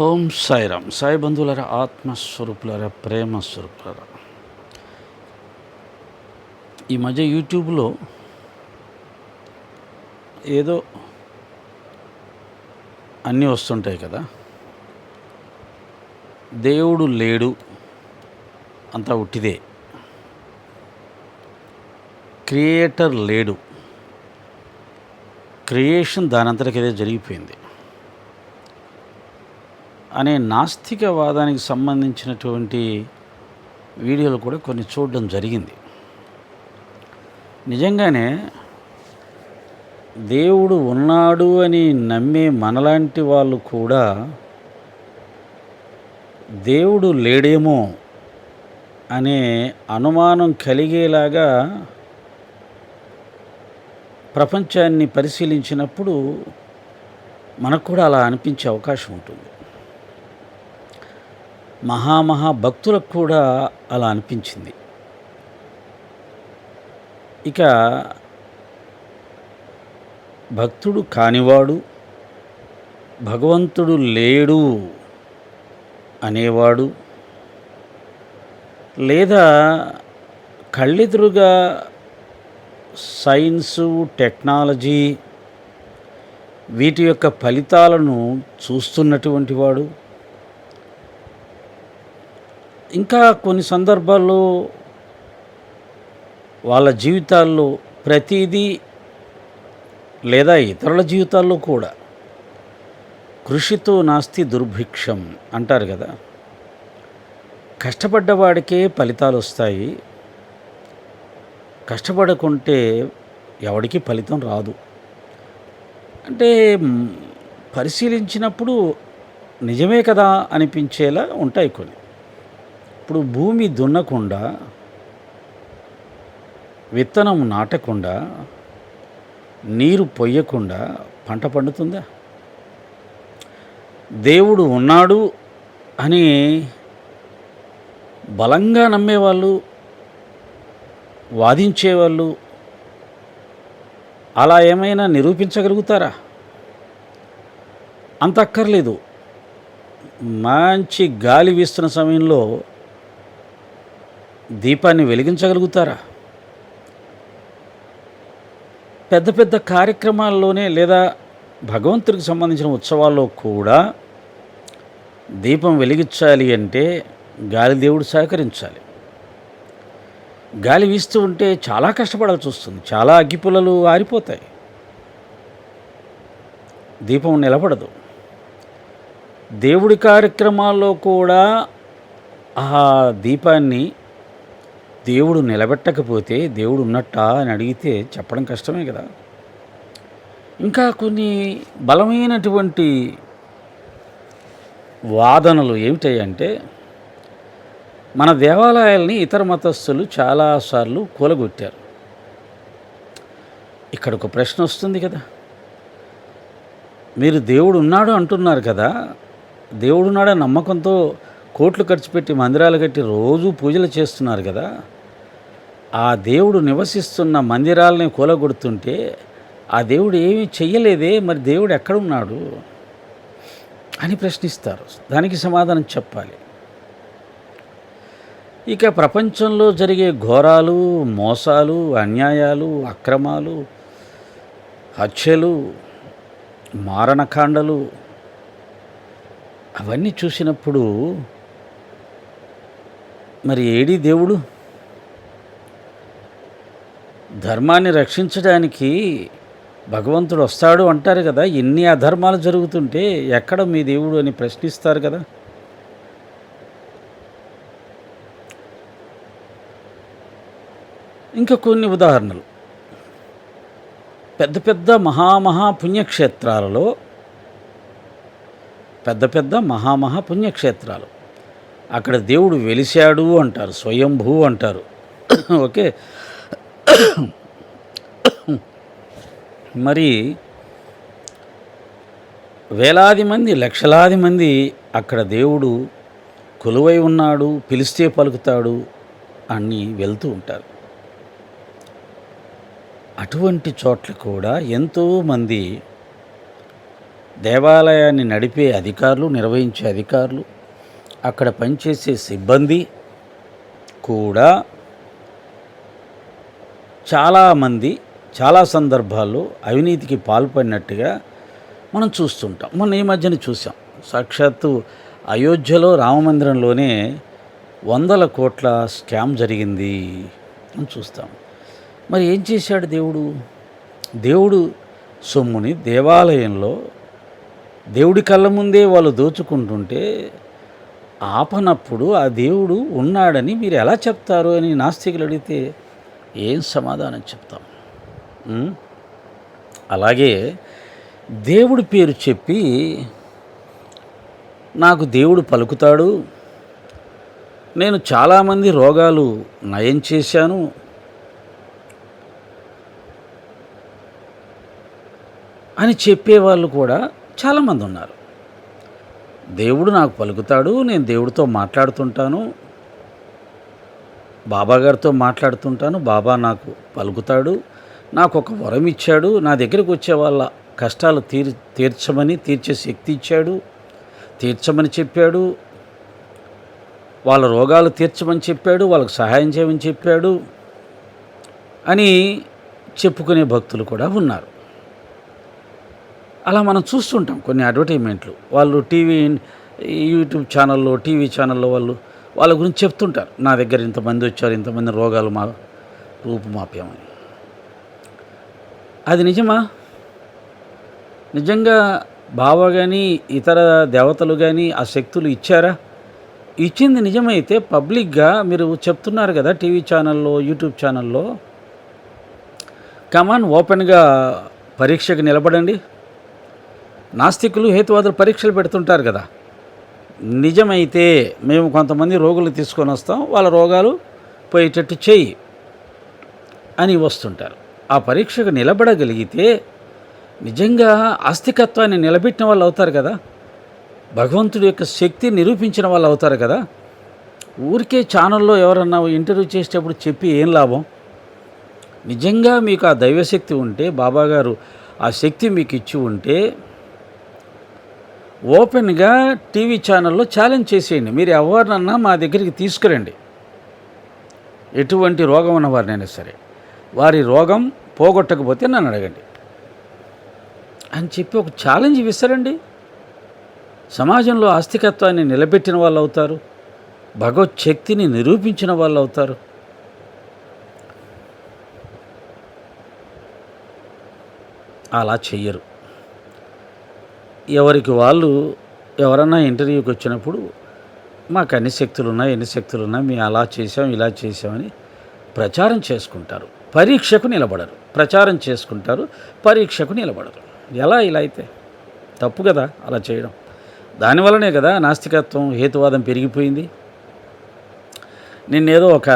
ఓం సాయిరామ్. సాయి బంధువులరా, ఆత్మస్వరూపులరా, ప్రేమ స్వరూపులరా, ఈ మధ్య యూట్యూబ్లో ఏదో అన్నీ వస్తుంటాయి కదా. దేవుడు లేడు, అంతా ఉట్టిదే. క్రియేటర్ లేడు, క్రియేషన్ దానంతటికి ఏదో జరిగిపోయింది అనే నాస్తికవాదానికి సంబంధించినటువంటి వీడియోలు కూడా కొన్ని చూడడం జరిగింది. నిజంగానే దేవుడు ఉన్నాడు అని నమ్మే మనలాంటి వాళ్ళు కూడా దేవుడు లేడేమో అనే అనుమానం కలిగేలాగా ప్రపంచాన్ని పరిశీలించినప్పుడు మనకు కూడా అలా అనిపించే అవకాశం ఉంటుంది. భక్తులకు కూడా అలా అనిపించింది. ఇక భక్తుడు కానివాడు, భగవంతుడు లేడు అనేవాడు, లేదా కళ్ళెదురుగా సైన్సు, టెక్నాలజీ వీటి యొక్క ఫలితాలను చూస్తున్నటువంటి వాడు, ఇంకా కొన్ని సందర్భాల్లో వాళ్ళ జీవితాల్లో ప్రతిదీ లేదా ఇతరుల జీవితాల్లో కూడా కృషితో నాస్తి దుర్భిక్షం అంటారు కదా. కష్టపడ్డవాడికే ఫలితాలు వస్తాయి, కష్టపడకుంటే ఎవడికి ఫలితం రాదు అంటే పరిశీలించినప్పుడు నిజమే కదా అనిపించేలా ఉంటాయి కొన్ని. ఇప్పుడు భూమి దున్నకుండా, విత్తనం నాటకుండా, నీరు పొయ్యకుండా పంట పండుతుందా? దేవుడు ఉన్నాడు అని బలంగా నమ్మేవాళ్ళు, వాదించేవాళ్ళు అలా ఏమైనా నిరూపించగలుగుతారా? అంత అక్కర్లేదు. మంచి గాలి వీస్తున్న సమయంలో దీపాన్ని వెలిగించగలుగుతారా? పెద్ద పెద్ద కార్యక్రమాల్లోనే లేదా భగవంతుడికి సంబంధించిన ఉత్సవాల్లో కూడా దీపం వెలిగించాలి అంటే గాలి దేవుడు సహకరించాలి. గాలి వీస్తూ ఉంటే చాలా కష్టపడాల్సి వస్తుంది, చాలా అగ్గిపుల్లలు ఆరిపోతాయి, దీపం నిలబడదు. దేవుడి కార్యక్రమాల్లో కూడా ఆ దీపాన్ని దేవుడు నిలబెట్టకపోతే దేవుడు ఉన్నట్టా అని అడిగితే చెప్పడం కష్టమే కదా. ఇంకా కొన్ని బలమైనటువంటి వాదనలు ఏమిటాయంటే, మన దేవాలయాల్ని ఇతర మతస్థులు చాలాసార్లు కూలగొట్టారు. ఇక్కడ ఒక ప్రశ్న వస్తుంది కదా, మీరు దేవుడు ఉన్నాడు అంటున్నారు కదా, దేవుడున్నాడని నమ్మకంతో కోట్లు ఖర్చు పెట్టి మందిరాలు కట్టి రోజు పూజలు చేస్తున్నారు కదా, ఆ దేవుడు నివసిస్తున్న మందిరాలని కూలగొడుతుంటే ఆ దేవుడు ఏమీ చెయ్యలేదే, మరి దేవుడు ఎక్కడున్నాడు అని ప్రశ్నిస్తారు. దానికి సమాధానం చెప్పాలి. ఇక ప్రపంచంలో జరిగే ఘోరాలు, మోసాలు, అన్యాయాలు, అక్రమాలు, హత్యలు, మారణకాండలు అవన్నీ చూసినప్పుడు మరి ఏడీ దేవుడు? ధర్మాన్ని రక్షించడానికి భగవంతుడు వస్తాడు అంటారు కదా, ఎన్ని అధర్మాలు జరుగుతుంటే ఎక్కడ మీ దేవుడు అని ప్రశ్నిస్తారు కదా. ఇంకా కొన్ని ఉదాహరణలు, పెద్ద పెద్ద పుణ్యక్షేత్రాలలో పుణ్యక్షేత్రాలు అక్కడ దేవుడు వెలిశాడు అంటారు, స్వయంభూ అంటారు. ఓకే, మరి వేలాది మంది, లక్షలాది మంది అక్కడ దేవుడు కొలువై ఉన్నాడు, పిలిస్తే పలుకుతాడు అని వెళ్తూ ఉంటారు. అటువంటి చోట్ల కూడా ఎంతోమంది దేవాలయాన్ని నడిపే అధికారులు, నిర్వహించే అధికారులు, అక్కడ పనిచేసే సిబ్బంది కూడా చాలామంది చాలా సందర్భాల్లో అవినీతికి పాల్పడినట్టుగా మనం చూస్తుంటాం. మొన్న ఈ మధ్యన చూసాం. సాక్షాత్తు అయోధ్యలో రామమందిరంలోనే వందల కోట్ల స్కామ్ జరిగింది అని చూస్తాం. మరి ఏం చేశాడు దేవుడు? దేవుడు సొమ్ముని దేవాలయంలో దేవుడి కళ్ళ ముందే వాళ్ళు దోచుకుంటుంటే ఆపనప్పుడు ఆ దేవుడు ఉన్నాడని మీరు ఎలా చెప్తారు అని నాస్తికులు అడిగితే ఏం సమాధానం చెప్తాం? అలాగే దేవుడి పేరు చెప్పి నాకు దేవుడు పలుకుతాడు, నేను చాలామంది రోగాలు నయం చేశాను, అని చెప్పేవాళ్ళు కూడా చాలామంది ఉన్నారు. దేవుడు నాకు పలుకుతాడు, నేను దేవుడితో మాట్లాడుతుంటాను, బాబా గారితో మాట్లాడుతుంటాను, బాబా నాకు పలుకుతాడు, నాకు ఒక వరం ఇచ్చాడు, నా దగ్గరికి వచ్చే వాళ్ళ కష్టాలు తీర్చే శక్తి ఇచ్చాడు, తీర్చమని చెప్పాడు, వాళ్ళ రోగాలు తీర్చమని చెప్పాడు, వాళ్ళకు సహాయం చేయమని చెప్పాడు అని చెప్పుకునే భక్తులు కూడా ఉన్నారు. అలా మనం చూస్తుంటాం కొన్ని అడ్వర్టైజ్మెంట్లు. వాళ్ళు యూట్యూబ్ ఛానల్లో, టీవీ ఛానల్లో వాళ్ళ గురించి చెప్తుంటారు. నా దగ్గర ఇంతమంది వచ్చారు, ఇంతమంది రోగాలు రూపుమాపామని. అది నిజమా? నిజంగా బాబా కానీ ఇతర దేవతలు కానీ ఆ శక్తులు ఇచ్చారా? ఇచ్చింది నిజమైతే పబ్లిక్గా మీరు చెప్తున్నారు కదా టీవీ ఛానల్లో, యూట్యూబ్ ఛానల్లో, కమాన్ ఓపెన్గా పరీక్షకు నిలబడండి. నాస్తికులు, హేతువాదులు పరీక్షలు పెడుతుంటారు కదా. నిజమైతే మేము కొంతమంది రోగులు తీసుకొని వస్తాం, వాళ్ళ రోగాలు పోయేటట్టు చెయ్యి అని వస్తుంటారు. ఆ పరీక్షకు నిలబడగలిగితే నిజంగా ఆస్తికత్వాన్ని నిలబెట్టిన వాళ్ళు అవుతారు కదా, భగవంతుడి యొక్క శక్తి నిరూపించిన వాళ్ళు అవుతారు కదా. ఊరికే ఛానల్లో ఎవరన్నా ఇంటర్వ్యూ చేసేటప్పుడు చెప్పి ఏం లాభం? నిజంగా మీకు ఆ దైవశక్తి ఉంటే, బాబాగారు ఆ శక్తి మీకు ఇచ్చి ఉంటే ఓపెన్గా టీవీ ఛానల్లో ఛాలెంజ్ చేసేయండి. మీరు ఎవరినన్నా మా దగ్గరికి తీసుకురండి, ఎటువంటి రోగం ఉన్నవారినైనా సరే, వారి రోగం పోగొట్టకపోతే నన్ను అడగండి అని చెప్పి ఒక ఛాలెంజ్ విసరండి. సమాజంలో ఆస్తికత్వాన్ని నిలబెట్టిన వాళ్ళు అవుతారు, భగవత్ శక్తిని నిరూపించిన వాళ్ళు అవుతారు. అలా చెయ్యరు. ఎవరికి వాళ్ళు ఎవరన్నా ఇంటర్వ్యూకి వచ్చినప్పుడు మాకు అన్ని శక్తులు ఉన్నాయి, ఎన్ని శక్తులు ఉన్నాయి, మేము అలా చేసాం, ఇలా చేసామని ప్రచారం చేసుకుంటారు. పరీక్షకు నిలబడరు. ప్రచారం చేసుకుంటారు, పరీక్షకు నిలబడరు. ఎలా ఇలా అయితే తప్పు కదా అలా చేయడం. దానివల్లనే కదా నాస్తికత్వం, హేతువాదం పెరిగిపోయింది. నిన్నేదో ఒక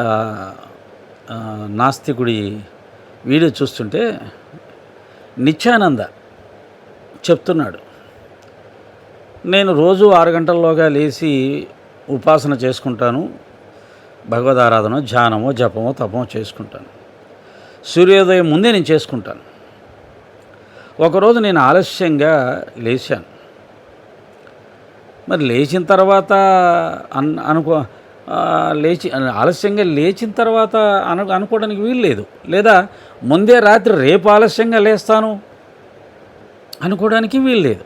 నాస్తికుడి వీడియో చూస్తుంటే నిత్యానంద చెప్తున్నాడు, నేను రోజు 6 గంటల్లోగా లేచి ఉపాసన చేసుకుంటాను, భగవద్ ఆరాధన, ధ్యానమో, జపమో, తపమో చేసుకుంటాను. సూర్యోదయం ముందే నేను చేసుకుంటాను. ఒకరోజు నేను ఆలస్యంగా లేచాను. మరి లేచిన తర్వాత ఆలస్యంగా లేచిన తర్వాత అనుకోవడానికి వీలు లేదు. లేదా ముందే రాత్రి రేపు ఆలస్యంగా లేస్తాను అనుకోవడానికి వీలు లేదు.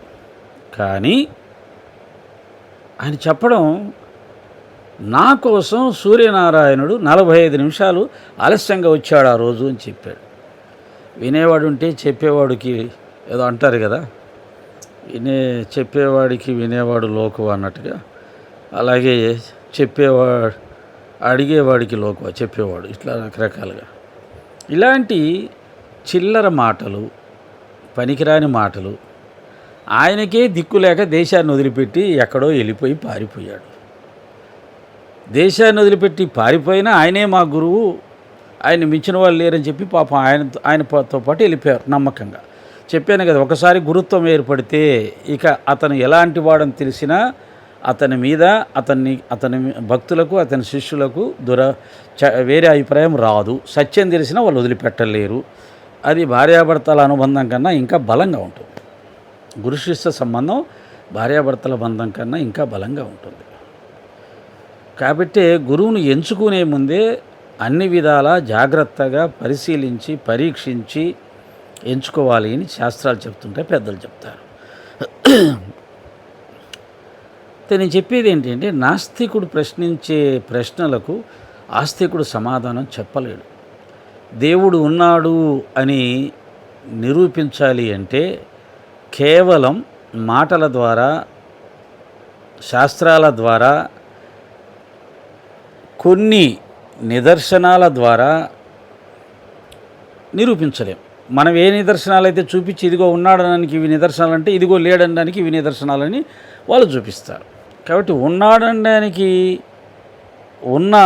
కానీ ఆయన చెప్పడం, నా కోసం సూర్యనారాయణుడు 45 నిమిషాలు ఆలస్యంగా వచ్చాడు ఆ రోజు అని చెప్పాడు. వినేవాడు ఉంటే చెప్పేవాడికి ఏదో అంటారు కదా, చెప్పేవాడికి వినేవాడు లోకువ అన్నట్టుగా, అలాగే అడిగేవాడికి లోకువ చెప్పేవాడు, ఇట్లా రకరకాలుగా ఇలాంటి చిల్లర మాటలు, పనికిరాని మాటలు. ఆయనకే దిక్కులేక దేశాన్ని వదిలిపెట్టి ఎక్కడో వెళ్ళిపోయి పారిపోయాడు. దేశాన్ని వదిలిపెట్టి పారిపోయినా ఆయనే మా గురువు, ఆయన మించిన వాళ్ళు లేరని చెప్పి పాపం ఆయనతో పాటు వెళ్ళిపోయారు నమ్మకంగా. చెప్పాను కదా, ఒకసారి గురుత్వం ఏర్పడితే ఇక అతను ఎలాంటి వాడని తెలిసినా అతని మీద అతని భక్తులకు, అతని శిష్యులకు వేరే అభిప్రాయం రాదు. సత్యం తెలిసినా వాళ్ళు వదిలిపెట్టలేరు. అది భార్యాభర్తల అనుబంధం కన్నా ఇంకా బలంగా ఉంటుంది. గురు శిష్య సంబంధం భార్యాభర్తల బంధం కన్నా ఇంకా బలంగా ఉంటుంది. కాబట్టి గురువును ఎంచుకునే ముందే అన్ని విధాలా జాగ్రత్తగా పరిశీలించి పరీక్షించి ఎంచుకోవాలి అని శాస్త్రాలు చెప్తుంటే పెద్దలు చెప్తారు. నేను చెప్పేది ఏంటంటే, నాస్తికుడు ప్రశ్నించే ప్రశ్నలకు ఆస్తికుడు సమాధానం చెప్పలేడు. దేవుడు ఉన్నాడు అని నిరూపించాలి అంటే కేవలం మాటల ద్వారా, శాస్త్రాల ద్వారా, కొన్ని నిదర్శనాల ద్వారా నిరూపించలేం. మనం ఏ నిదర్శనాలు అయితే చూపించి ఇదిగో ఉన్నాడనడానికి ఇవి నిదర్శనాలు అంటే, ఇదిగో లేడనడానికి ఇవి నిదర్శనాలని వాళ్ళు చూపిస్తారు. కాబట్టి ఉన్నాడనడానికి ఉన్న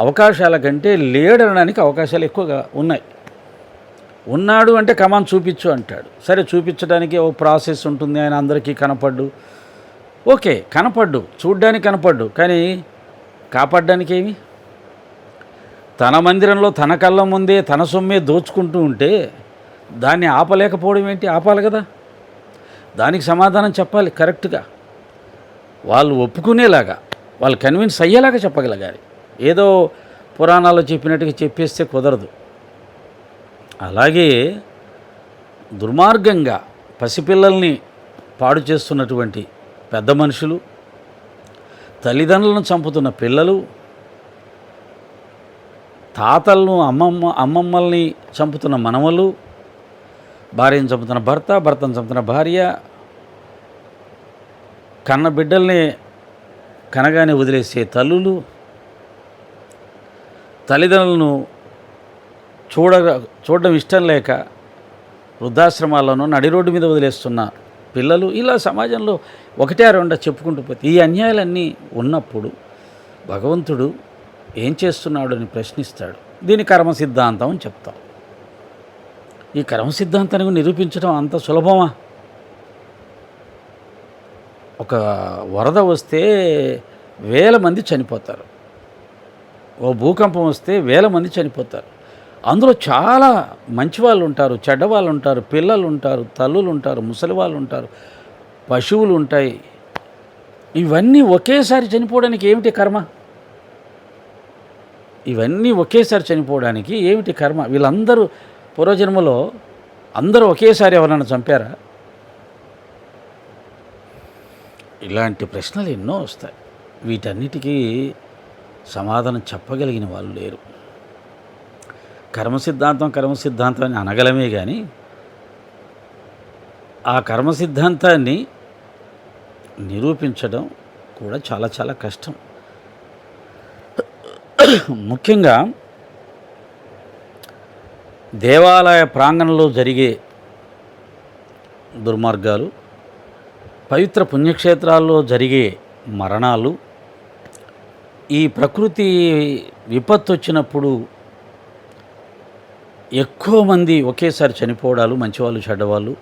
అవకాశాల కంటే లేడనడానికి అవకాశాలు ఎక్కువగా ఉన్నాయి. ఉన్నాడు అంటే కమాన్ చూపించు అంటాడు. సరే, చూపించడానికి ఓ ప్రాసెస్ ఉంటుంది, ఆయన అందరికీ కనపడ్డు. ఓకే, కనపడ్డు, చూడ్డానికి కనపడ్డు, కానీ కాపాడడానికి ఏమి? తన మందిరంలో తన కళ్ళ ముందే తన సొమ్మే దోచుకుంటూ ఉంటే దాన్ని ఆపలేకపోవడం ఏంటి? ఆపాలి కదా. దానికి సమాధానం చెప్పాలి కరెక్ట్గా, వాళ్ళు ఒప్పుకునేలాగా, వాళ్ళు కన్విన్స్ అయ్యేలాగా చెప్పగలగాలి. ఏదో పురాణాల్లో చెప్పినట్టుగా చెప్పేస్తే కుదరదు. అలాగే దుర్మార్గంగా పసిపిల్లల్ని పాడు చేస్తున్నటువంటి పెద్ద మనుషులు, తల్లిదండ్రులను చంపుతున్న పిల్లలు, తాతలను అమ్మమ్మల్ని చంపుతున్న మనవలు, భార్యను చంపుతున్న భర్త, భర్తను చంపుతున్న భార్య, కన్న బిడ్డల్ని కనగానే వదిలేసే తల్లులు, తల్లిదండ్రులను చూడడం ఇష్టం లేక వృద్ధాశ్రమాలను నడి రోడ్డు మీద వదిలేస్తున్న పిల్లలు, ఇలా సమాజంలో ఒకటే రెండా చెప్పుకుంటూ పోతే ఈ అన్యాయాలన్నీ ఉన్నప్పుడు భగవంతుడు ఏం చేస్తున్నాడు అని ప్రశ్నిస్తాడు. దీని కర్మ సిద్ధాంతం అని చెప్తాం. ఈ కర్మ సిద్ధాంతాన్ని నిరూపించడం అంత సులభమా? ఒక వరద వస్తే వేల మంది చనిపోతారు, ఓ భూకంపం వస్తే వేల మంది చనిపోతారు. అందులో చాలా మంచి వాళ్ళు ఉంటారు, చెడ్డవాళ్ళు ఉంటారు, పిల్లలు ఉంటారు, తల్లులు ఉంటారు, ముసలి వాళ్ళు ఉంటారు, పశువులు ఉంటాయి. ఇవన్నీ ఒకేసారి చనిపోవడానికి ఏమిటి కర్మ? ఇవన్నీ ఒకేసారి చనిపోవడానికి ఏమిటి కర్మ? వీళ్ళందరూ పూర్వజన్మలో అందరూ ఒకేసారి ఎవరైనా చంపారా? ఇలాంటి ప్రశ్నలు ఎన్నో వస్తాయి. వీటన్నిటికీ సమాధానం చెప్పగలిగిన వాళ్ళు లేరు. కర్మ సిద్ధాంతం అని అనగలమే కానీ ఆ కర్మ సిద్ధాంతాన్ని నిరూపించడం కూడా చాలా చాలా కష్టం. ముఖ్యంగా దేవాలయ ప్రాంగణంలో జరిగే దుర్మార్గాలు, పవిత్ర పుణ్యక్షేత్రాల్లో జరిగే మరణాలు, ఈ ప్రకృతి విపత్తు వచ్చినప్పుడు ఎక్కువ మంది ఒకేసారి చనిపోవడాలు, మంచివాళ్ళు చెడ్డవాళ్ళు,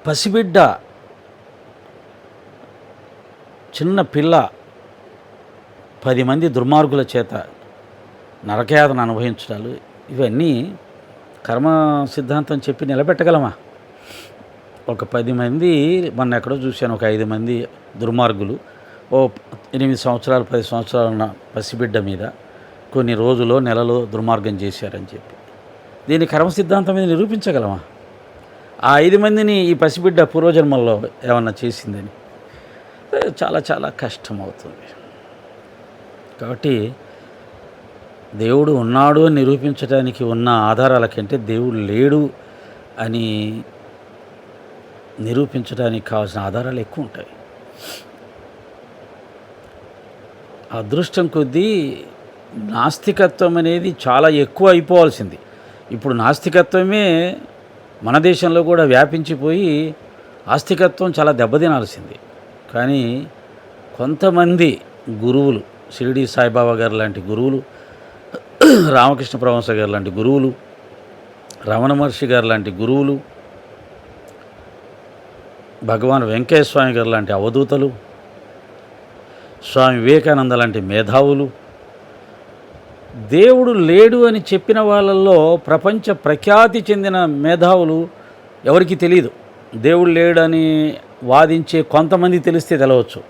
పసిబిడ్డ, చిన్న పిల్ల 10 మంది దుర్మార్గుల చేత నరకయాతన అనుభవించడాలు, ఇవన్నీ కర్మ సిద్ధాంతం చెప్పి నిలబెట్టగలమా? ఒక 10 మంది, మొన్న ఎక్కడో చూశాను, ఒక 5 మంది దుర్మార్గులు ఓ 8 సంవత్సరాలు 10 సంవత్సరాలు ఉన్న పసిబిడ్డ మీద కొన్ని రోజులో నెలలో దుర్మార్గం చేశారని చెప్పి దీన్ని కర్మ సిద్ధాంతం మీద నిరూపించగలమా? ఆ 5 మందిని ఈ పసిబిడ్డ పూర్వజన్మల్లో ఏమన్నా చేసిందని చాలా చాలా కష్టం అవుతుంది. కాబట్టి దేవుడు ఉన్నాడు అని నిరూపించడానికి ఉన్న ఆధారాల కంటే దేవుడు లేడు అని నిరూపించడానికి కావాల్సిన ఆధారాలు ఎక్కువ ఉంటాయి. అదృష్టం కొద్దీ నాస్తికత్వం అనేది చాలా ఎక్కువ అయిపోవాల్సింది. ఇప్పుడు నాస్తికత్వమే మన దేశంలో కూడా వ్యాపించిపోయి ఆస్తికత్వం చాలా దెబ్బతినాల్సింది. కానీ కొంతమంది గురువులు, షిరిడి సాయిబాబా గారు లాంటి గురువులు, రామకృష్ణ పరమహంస గారు లాంటి గురువులు, రమణ మహర్షి గారు లాంటి గురువులు, భగవాన్ వెంకయ్య స్వామి గారు లాంటి అవధూతలు, స్వామి వివేకానంద లాంటి మేధావులు, దేవుడు లేడు అని చెప్పిన వాళ్ళల్లో ప్రపంచ ప్రఖ్యాతి చెందిన మేధావులు ఎవరికీ తెలియదు. దేవుడు లేడని వాదించే కొంతమంది తెలిస్తే తెలవచ్చు,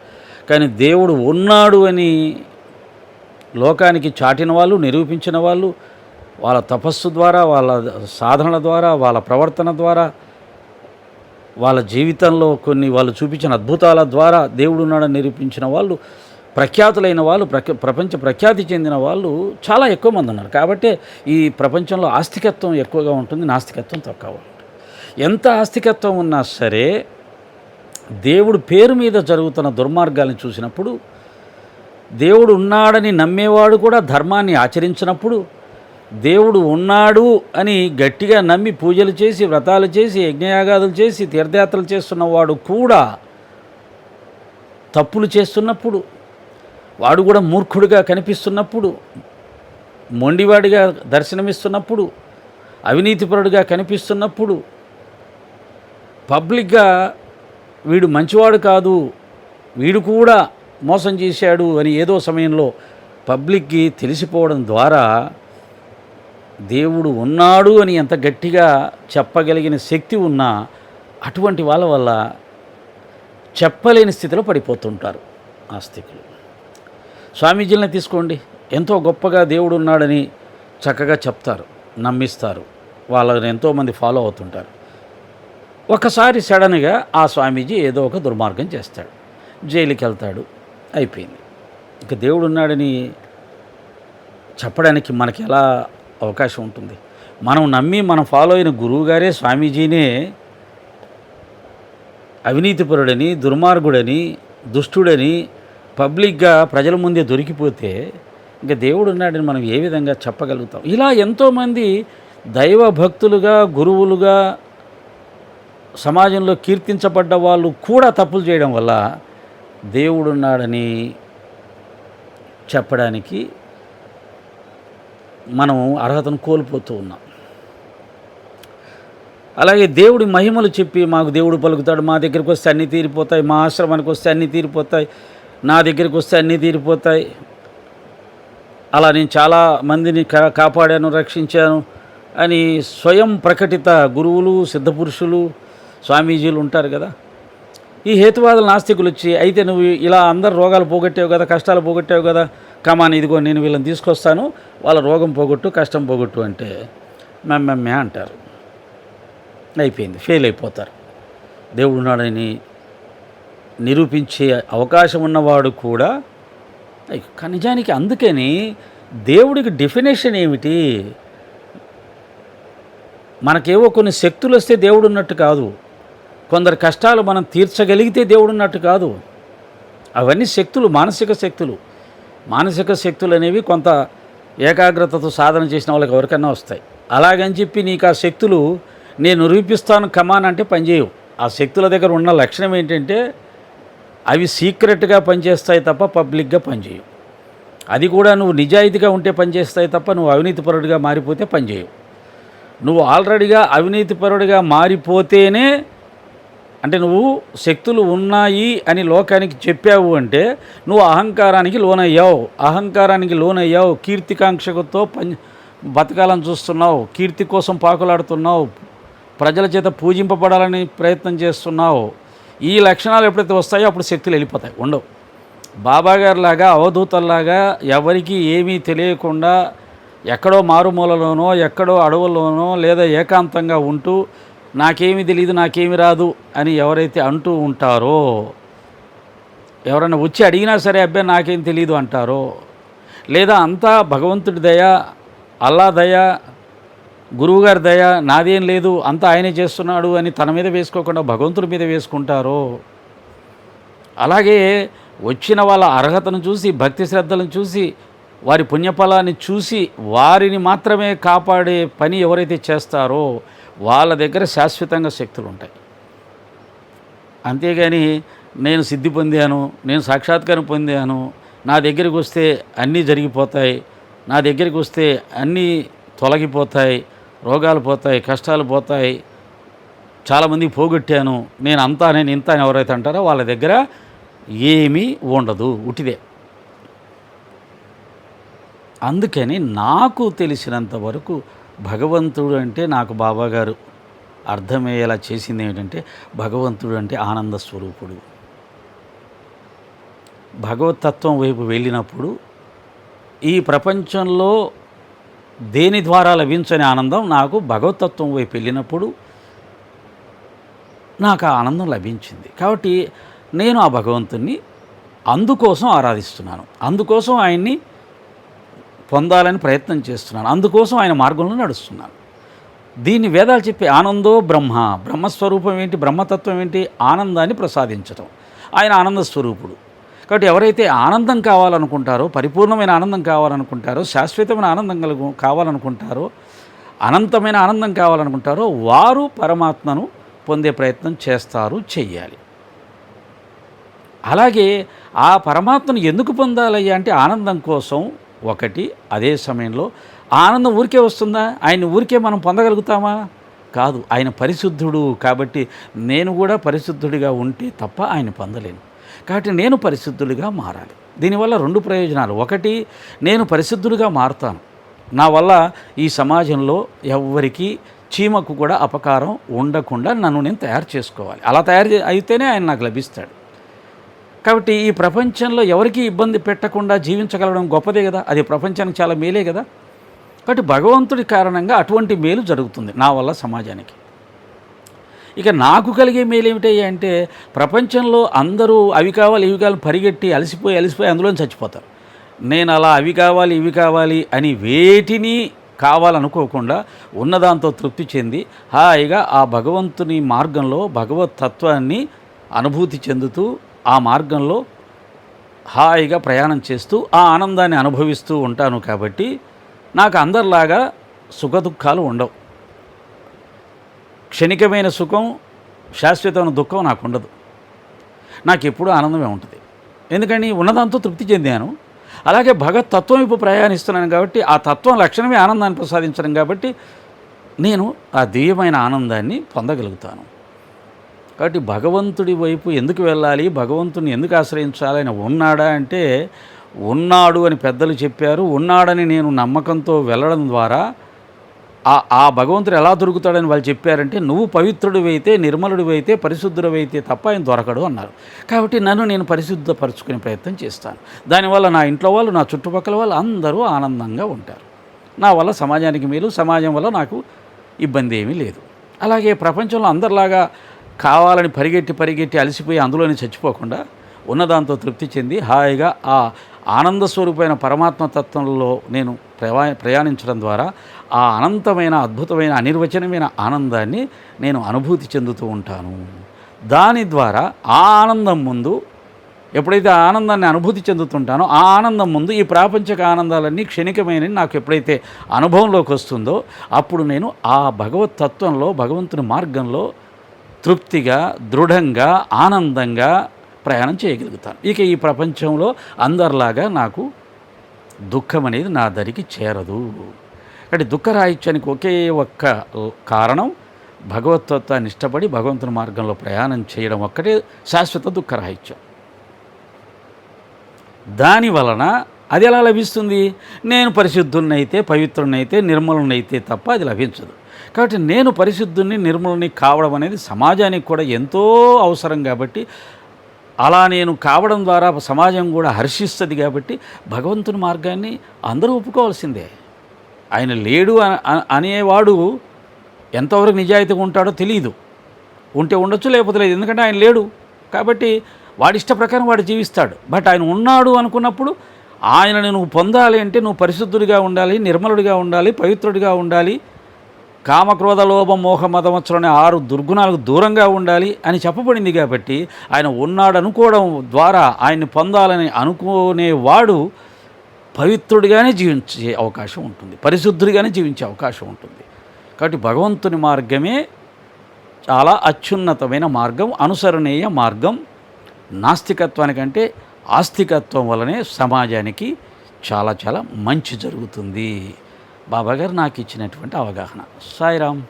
కానీ దేవుడు ఉన్నాడు అని లోకానికి చాటిన వాళ్ళు, నిరూపించిన వాళ్ళు, వాళ్ళ తపస్సు ద్వారా, వాళ్ళ సాధనల ద్వారా, వాళ్ళ ప్రవర్తన ద్వారా, వాళ్ళ జీవితంలో కొన్ని వాళ్ళు చూపించిన అద్భుతాల ద్వారా దేవుడు ఉన్నాడని నిరూపించిన వాళ్ళు, ప్రఖ్యాతులైన వాళ్ళు, ప్రపంచ ప్రఖ్యాతి చెందిన వాళ్ళు చాలా ఎక్కువ మంది ఉన్నారు. కాబట్టి ఈ ప్రపంచంలో ఆస్తికత్వం ఎక్కువగా ఉంటుంది, నాస్తికత్వం తక్కువ ఉంటుంది. ఎంత ఆస్తికత్వం ఉన్నా సరే దేవుడు పేరు మీద జరుగుతున్న దుర్మార్గాలను చూసినప్పుడు, దేవుడు ఉన్నాడని నమ్మేవాడు కూడా ధర్మాన్ని ఆచరించినప్పుడు, దేవుడు ఉన్నాడు అని గట్టిగా నమ్మి పూజలు చేసి, వ్రతాలు చేసి, యజ్ఞయాగాదులు చేసి, తీర్థయాత్రలు చేస్తున్నవాడు కూడా తప్పులు చేస్తున్నప్పుడు, వాడు కూడా మూర్ఖుడిగా కనిపిస్తున్నప్పుడు, మొండివాడిగా దర్శనమిస్తున్నప్పుడు, అవినీతిపరుడిగా కనిపిస్తున్నప్పుడు, పబ్లిక్గా వీడు మంచివాడు కాదు, వీడు కూడా మోసం చేశాడు అని ఏదో సమయంలో పబ్లిక్కి తెలిసిపోవడం ద్వారా దేవుడు ఉన్నాడు అని ఎంత గట్టిగా చెప్పగలిగిన శక్తి ఉన్నా అటువంటి వాళ్ళ వల్ల చెప్పలేని స్థితిలో పడిపోతుంటారు ఆస్తికులు. స్వామీజీలను తీసుకోండి, ఎంతో గొప్పగా దేవుడు ఉన్నాడని చక్కగా చెప్తారు, నమ్మిస్తారు, వాళ్ళని ఎంతోమంది ఫాలో అవుతుంటారు. ఒకసారి సడన్గా ఆ స్వామీజీ ఏదో ఒక దుర్మార్గం చేస్తాడు, జైలుకి వెళ్తాడు, అయిపోయింది. ఇక దేవుడు ఉన్నాడని చెప్పడానికి మనకి ఎలా అవకాశం ఉంటుంది? మనం నమ్మి మనం ఫాలో అయిన గురువుగారే, స్వామీజీనే అవినీతిపరుడని, దుర్మార్గుడని, దుష్టుడని పబ్లిక్గా ప్రజల ముందే దొరికిపోతే ఇంకా దేవుడు ఉన్నాడని మనం ఏ విధంగా చెప్పగలుగుతాం? ఇలా ఎంతోమంది దైవ భక్తులుగా, గురువులుగా సమాజంలో కీర్తించబడ్డ వాళ్ళు కూడా తప్పులు చేయడం వల్ల దేవుడున్నాడని చెప్పడానికి మనం అర్హతను కోల్పోతూ ఉన్నాం. అలాగే దేవుడి మహిమలు చెప్పి మాకు దేవుడు పలుకుతాడు, మా దగ్గరికి వస్తే అన్నీ తీరిపోతాయి, మా ఆశ్రమానికి వస్తే అన్నీ తీరిపోతాయి, నా దగ్గరికి వస్తే అన్నీ తీరిపోతాయి, అలా నేను చాలా మందిని కాపాడాను, రక్షించాను అని స్వయం ప్రకటిత గురువులు, సిద్ధపురుషులు, స్వామీజీలు ఉంటారు కదా. ఈ హేతువాదుల నాస్తికులు వచ్చి, అయితే నువ్వు ఇలా అందరు రోగాలు పోగొట్టావు కదా, కష్టాలు పోగొట్టావు కదా, కమాన్ ఇదిగో నేను వీళ్ళని తీసుకొస్తాను, వాళ్ళ రోగం పోగొట్టు, కష్టం పోగొట్టు అంటే మెమ్మెమ్మే అంటారు. అయిపోయింది, ఫెయిల్ అయిపోతారు. దేవుడు ఉన్నాడని నిరూపించే అవకాశం ఉన్నవాడు కూడా నిజానికి. అందుకని దేవుడికి డెఫినేషన్ ఏమిటి? మనకేవో కొన్ని శక్తులు వస్తే దేవుడు ఉన్నట్టు కాదు, కొందరు కష్టాలు మనం తీర్చగలిగితే దేవుడు ఉన్నట్టు కాదు. అవన్నీ శక్తులు, మానసిక శక్తులు. మానసిక శక్తులు అనేవి కొంత ఏకాగ్రతతో సాధన చేసిన వాళ్ళకి ఎవరికన్నా వస్తాయి. అలాగని చెప్పి నీకు ఆ శక్తులు నేను నిరూపిస్తాను కమాన్ అంటే పనిచేయవు. ఆ శక్తుల దగ్గర ఉన్న లక్షణం ఏంటంటే అవి సీక్రెట్గా పనిచేస్తాయి తప్ప పబ్లిక్గా పనిచేయవు. అది కూడా నువ్వు నిజాయితీగా ఉంటే పనిచేస్తాయి తప్ప నువ్వు అవినీతిపరుడిగా మారిపోతే పనిచేయవు. నువ్వు ఆల్రెడీగా అవినీతిపరుడిగా మారిపోతేనే, అంటే నువ్వు శక్తులు ఉన్నాయి అని లోకానికి చెప్పావు అంటే నువ్వు అహంకారానికి లోనయ్యావు, కీర్తికాంక్షతో బతకాలని చూస్తున్నావు, కీర్తి కోసం పాకులాడుతున్నావు, ప్రజల చేత పూజింపబడాలని ప్రయత్నం చేస్తున్నావు. ఈ లక్షణాలు ఎప్పుడైతే వస్తాయో అప్పుడు శక్తులు వెళ్ళిపోతాయి, ఉండవు. బాబాగారిలాగా, అవధూతల్లాగా ఎవరికీ ఏమీ తెలియకుండా ఎక్కడో మారుమూలలోనో, ఎక్కడో అడవుల్లోనో, లేదా ఏకాంతంగా ఉంటూ నాకేమీ తెలియదు, నాకేమీ రాదు అని ఎవరైతే అంటూ ఉంటారో, ఎవరైనా వచ్చి అడిగినా సరే అబ్బాయి నాకేం తెలియదు అంటారో, లేదా అంతా భగవంతుడి దయ, అల్లా దయ, గురువుగారి దయ, నాదేం లేదు అంతా ఆయనే చేస్తున్నాడు అని తన మీద వేసుకోకుండా భగవంతుడి మీద వేసుకుంటారో, అలాగే వచ్చిన వాళ్ళ అర్హతను చూసి, భక్తి శ్రద్ధలను చూసి, వారి పుణ్యఫలాన్ని చూసి వారిని మాత్రమే కాపాడే పని ఎవరైతే చేస్తారో వాళ్ళ దగ్గర శాశ్వతంగా శక్తులు ఉంటాయి. అంతేగాని నేను సిద్ధి పొందాను, నేను సాక్షాత్కారం పొందాను, నా దగ్గరికి వస్తే అన్నీ జరిగిపోతాయి, నా దగ్గరికి వస్తే అన్నీ తొలగిపోతాయి, రోగాలు పోతాయి, కష్టాలు పోతాయి, చాలామందికి పోగొట్టాను, నేను ఇంత అని ఎవరైతే అంటారో వాళ్ళ దగ్గర ఏమీ ఉండదు, ఉట్టిదే. అందుకని నాకు తెలిసినంత వరకు భగవంతుడు అంటే నాకు బాబాగారు అర్థమయ్యేలా చేసింది ఏమిటంటే, భగవంతుడు అంటే ఆనంద స్వరూపుడు. భగవతత్వం వైపు వెళ్ళినప్పుడు ఈ ప్రపంచంలో దేని ద్వారా లభించని ఆనందం నాకు భగవతత్వం వైపు వెళ్ళినప్పుడు నాకు ఆ ఆనందం లభించింది. కాబట్టి నేను ఆ భగవంతుణ్ణి అందుకోసం ఆరాధిస్తున్నాను, అందుకోసం ఆయన్ని పొందాలని ప్రయత్నం చేస్తున్నాను, అందుకోసం ఆయన మార్గంలో నడుస్తున్నాను. దీన్ని వేదాలు చెప్పే ఆనందో బ్రహ్మ, బ్రహ్మస్వరూపం ఏంటి, బ్రహ్మతత్వం ఏంటి, ఆనందాన్ని ప్రసాదించటం. ఆయన ఆనంద స్వరూపుడు. కాబట్టి ఎవరైతే ఆనందం కావాలనుకుంటారో, పరిపూర్ణమైన ఆనందం కావాలనుకుంటారో, శాశ్వతమైన ఆనందం కావాలనుకుంటారో, అనంతమైన ఆనందం కావాలనుకుంటారో వారు పరమాత్మను పొందే ప్రయత్నం చేస్తారు, చెయ్యాలి. అలాగే ఆ పరమాత్మను ఎందుకు పొందాలయ్యా అంటే ఆనందం కోసం ఒకటి. అదే సమయంలో ఆనందం ఊరికే వస్తుందా? ఆయన ఊరికే మనం పొందగలుగుతామా? కాదు. ఆయన పరిశుద్ధుడు కాబట్టి నేను కూడా పరిశుద్ధుడిగా ఉంటే తప్ప ఆయన పొందలేను. కాబట్టి నేను పరిశుద్ధుడిగా మారాలి. దీనివల్ల 2 ప్రయోజనాలు. ఒకటి, నేను పరిశుద్ధుడిగా మారుతాను. నా వల్ల ఈ సమాజంలో ఎవ్వరికీ చీమకు కూడా అపకారం ఉండకుండా నన్ను నేను తయారు చేసుకోవాలి. అలా అయితేనే ఆయన నాకు లభిస్తాడు. కాబట్టి ఈ ప్రపంచంలో ఎవరికీ ఇబ్బంది పెట్టకుండా జీవించగలగడం గొప్పదే కదా, అది ప్రపంచానికి చాలా మేలే కదా. కాబట్టి భగవంతుడి కారణంగా అటువంటి మేలు జరుగుతుంది నా వల్ల సమాజానికి. ఇక నాకు కలిగే మేలు ఏమిటయ్యా అంటే, ప్రపంచంలో అందరూ అవి కావాలి ఇవి కావాలి పరిగెట్టి అలసిపోయి అందులోనే చచ్చిపోతారు. నేను అలా అవి కావాలి ఇవి కావాలి అని వేటిని కావాలనుకోకుండా ఉన్నదాంతో తృప్తి చెంది హాయిగా ఆ భగవంతుని మార్గంలో భగవత్ తత్వాన్ని అనుభూతి చెందుతూ ఆ మార్గంలో హాయిగా ప్రయాణం చేస్తూ ఆ ఆనందాన్ని అనుభవిస్తూ ఉంటాను. కాబట్టి నాకు అందరిలాగా సుఖదుఖాలు ఉండవు. క్షణికమైన సుఖం, శాశ్వతమైన దుఃఖం నాకు ఉండదు. నాకు ఎప్పుడూ ఆనందమే ఉంటుంది. ఎందుకని ఉన్నదాంతో తృప్తి చెందాను. అలాగే భగవత్ తత్వం వైపు ప్రయాణిస్తున్నాను కాబట్టి ఆ తత్వం లక్షణమే ఆనందాన్ని ప్రసాదించడం కాబట్టి నేను ఆ దివ్యమైన ఆనందాన్ని పొందగలుగుతాను. కాబట్టి భగవంతుడి వైపు ఎందుకు వెళ్ళాలి, భగవంతుని ఎందుకు ఆశ్రయించాలి? ఆయన ఉన్నాడా అంటే ఉన్నాడు అని పెద్దలు చెప్పారు. ఉన్నాడని నేను నమ్మకంతో వెళ్ళడం ద్వారా ఆ భగవంతుడు ఎలా దొరుకుతాడని వాళ్ళు చెప్పారంటే, నువ్వు పవిత్రుడివైతే, నిర్మలుడివైతే, పరిశుద్ధుడివైతే తప్ప ఆయన దొరకడు అన్నారు. కాబట్టి నన్ను నేను పరిశుద్ధపరచుకునే ప్రయత్నం చేస్తాను. దానివల్ల నా ఇంట్లో వాళ్ళు, నా చుట్టుపక్కల వాళ్ళు అందరూ ఆనందంగా ఉంటారు. నా వల్ల సమాజానికి మేలు, సమాజం వల్ల నాకు ఇబ్బంది ఏమీ లేదు. అలాగే ప్రపంచంలో అందరిలాగా కావాలని పరిగెట్టి అలసిపోయి అందులోనే చచ్చిపోకుండా ఉన్నదాంతో తృప్తి చెంది హాయిగా ఆ ఆనంద స్వరూపమైన పరమాత్మ తత్వంలో నేను ప్రయాణించడం ద్వారా ఆ అనంతమైన అద్భుతమైన అనిర్వచనమైన ఆనందాన్ని నేను అనుభూతి చెందుతూ ఉంటాను. దాని ద్వారా ఆ ఆనందం ముందు ఎప్పుడైతే ఆ ఆనందాన్ని అనుభూతి చెందుతుంటానో ఆ ఆనందం ముందు ఈ ప్రాపంచిక ఆనందాలన్నీ క్షణికమైనవి నాకు ఎప్పుడైతే అనుభవంలోకి వస్తుందో అప్పుడు నేను ఆ భగవత్ తత్వంలో భగవంతుని మార్గంలో తృప్తిగా, దృఢంగా, ఆనందంగా ప్రయాణం చేయగలుగుతాను. ఇక ఈ ప్రపంచంలో అందరిలాగా నాకు దుఃఖం అనేది నా దరికి చేరదు. అంటే దుఃఖరాహిత్యానికి ఒకే ఒక్క కారణం భగవతత్వాన్ని ఇష్టపడి భగవంతుని మార్గంలో ప్రయాణం చేయడం ఒక్కటే శాశ్వత దుఃఖరాహిత్యం. దాని వలన అది ఎలా లభిస్తుంది? నేను పరిశుద్ధున్నైతే, పవిత్రున్నైతే, నిర్మలునైతే తప్ప అది లభించదు. కాబట్టి నేను పరిశుద్ధుని, నిర్మలుని కావడం అనేది సమాజానికి కూడా ఎంతో అవసరం. కాబట్టి అలా నేను కావడం ద్వారా సమాజం కూడా హర్షిస్తుంది. కాబట్టి భగవంతుని మార్గాన్ని అందరూ ఒప్పుకోవాల్సిందే. ఆయన లేడు అనేవాడు ఎంతవరకు నిజాయితీగా ఉంటాడో తెలియదు. ఉంటే ఉండొచ్చు, లేకపోతే లేదు. ఎందుకంటే ఆయన లేడు కాబట్టి వాడి ఇష్ట ప్రకారం వాడు జీవిస్తాడు. బట్ ఆయన ఉన్నాడు అనుకున్నప్పుడు ఆయనను నువ్వు పొందాలి అంటే నువ్వు పరిశుద్ధుడిగా ఉండాలి, నిర్మలుడిగా ఉండాలి, పవిత్రుడిగా ఉండాలి, కామక్రోధ లోభ మోహ మదమత్సరం అనే 6 దుర్గుణాలకు దూరంగా ఉండాలి అని చెప్పబడింది. కాబట్టి ఆయన ఉన్నాడు అనుకోవడం ద్వారా ఆయన్ని పొందాలని అనుకునేవాడు పవిత్రుడిగానే జీవించే అవకాశం ఉంటుంది, పరిశుద్ధుడిగానే జీవించే అవకాశం ఉంటుంది. కాబట్టి భగవంతుని మార్గమే చాలా అత్యున్నతమైన మార్గం, అనుసరణీయ మార్గం. నాస్తికత్వానికంటే ఆస్తికత్వం వల్లనే సమాజానికి చాలా చాలా మంచి జరుగుతుంది. బాబాగారు నాకు ఇచ్చినటువంటి అవగాహన. సాయిరామ్.